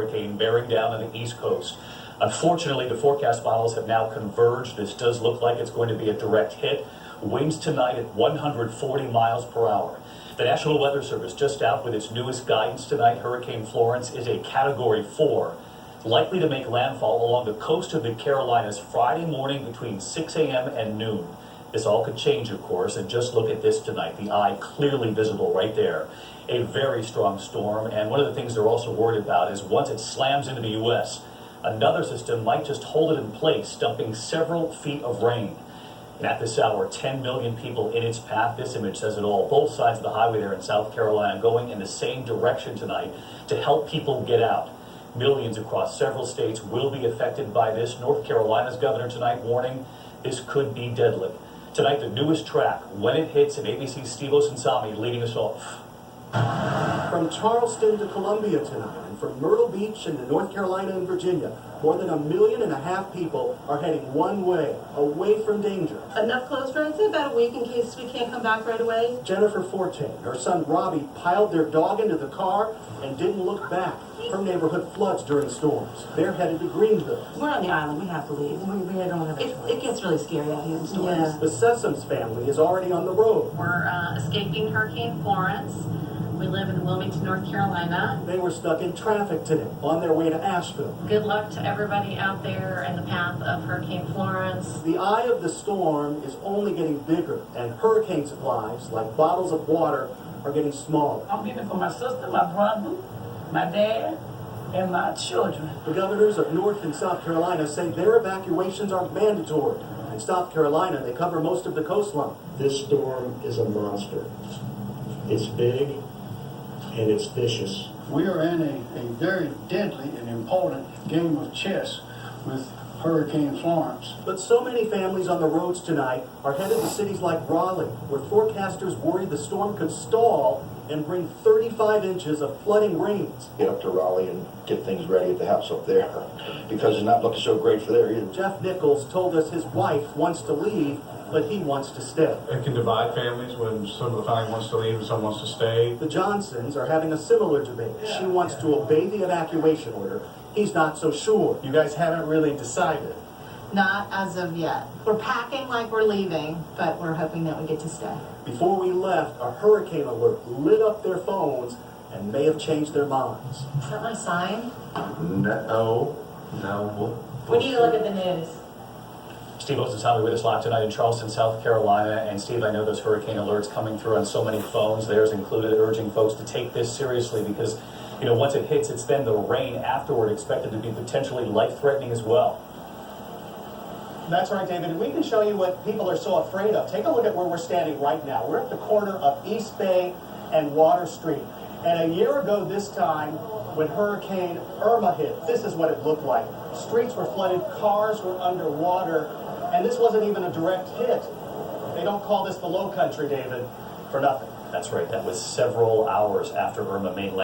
hurricane bearing down on the East Coast. Unfortunately, the forecast models have now converged. This does look like it's going to be a direct hit. Winds tonight at 140 miles per hour. The National Weather Service just out with its newest guidance tonight. Hurricane Florence is a Category 4, likely to make landfall along the coast of the Carolinas Friday morning between 6 a.m. and noon. This all could change, of course, and just look at this tonight. The eye clearly visible right there. A very strong storm, and one of the things they're also worried about is once it slams into the U.S., another system might just hold it in place, dumping several feet of rain. And at this hour, 10 million people in its path. This image says it all. Both sides of the highway there in South Carolina going in the same direction tonight to help people get out. Millions across several states will be affected by this. North Carolina's governor tonight warning this could be deadly. Tonight, the newest track, when it hits, and ABC's Steve Osensami leading us off. From Charleston to Columbia tonight, and from Myrtle Beach into North Carolina and Virginia, more than 1.5 million people are heading one way, away from danger. Enough clothes for I'd say about a week in case we can't come back right away. Jennifer Forte and her son Robbie piled their dog into the car and didn't look back. Her neighborhood floods during storms. They're headed to Greenville. We're on the island. We have to leave. We don't have it gets really scary out here in storms. Yeah. The Sessoms family is already on the road. We're escaping Hurricane Florence. We live in Wilmington, North Carolina. They were stuck in traffic today on their way to Asheville. Good luck to everybody out there in the path of Hurricane Florence. The eye of the storm is only getting bigger, and hurricane supplies, like bottles of water, are getting smaller. I'm getting it for my sister, my brother, my dad, and my children. The governors of North and South Carolina say their evacuations are mandatory. In South Carolina, they cover most of the coastline. This storm is a monster. It's big and it's vicious. We are in a very deadly and important game of chess with Hurricane Florence. But so many families on the roads tonight are headed to cities like Raleigh, where forecasters worry the storm could stall and bring 35 inches of flooding rains. Get up to Raleigh and get things ready at the house up there because it's not looking so great for there either. Jeff Nichols told us his wife wants to leave, but he wants to stay. It can divide families when some of the family wants to leave and some wants to stay. The Johnsons are having a similar debate. She wants to obey the evacuation order. He's not so sure. You guys haven't really decided. Not as of yet. We're packing like we're leaving, but we're hoping that we get to stay. Before we left, a hurricane alert lit up their phones and may have changed their minds. Is that my sign? No. We need to look at the news. Steve Osensami with us live tonight in Charleston, South Carolina. And Steve, I know those hurricane alerts coming through on so many phones, theirs included, urging folks to take this seriously because, you know, once it hits, it's then the rain afterward expected to be potentially life-threatening as well. That's right, David, and we can show you what people are so afraid of. Take a look at where we're standing right now. We're at the corner of East Bay and Water Street. And a year ago this time, when Hurricane Irma hit, this is what it looked like. Streets were flooded, cars were underwater, and this wasn't even a direct hit. They don't call this the Low Country, David, for nothing. That's right. That was several hours after Irma made land.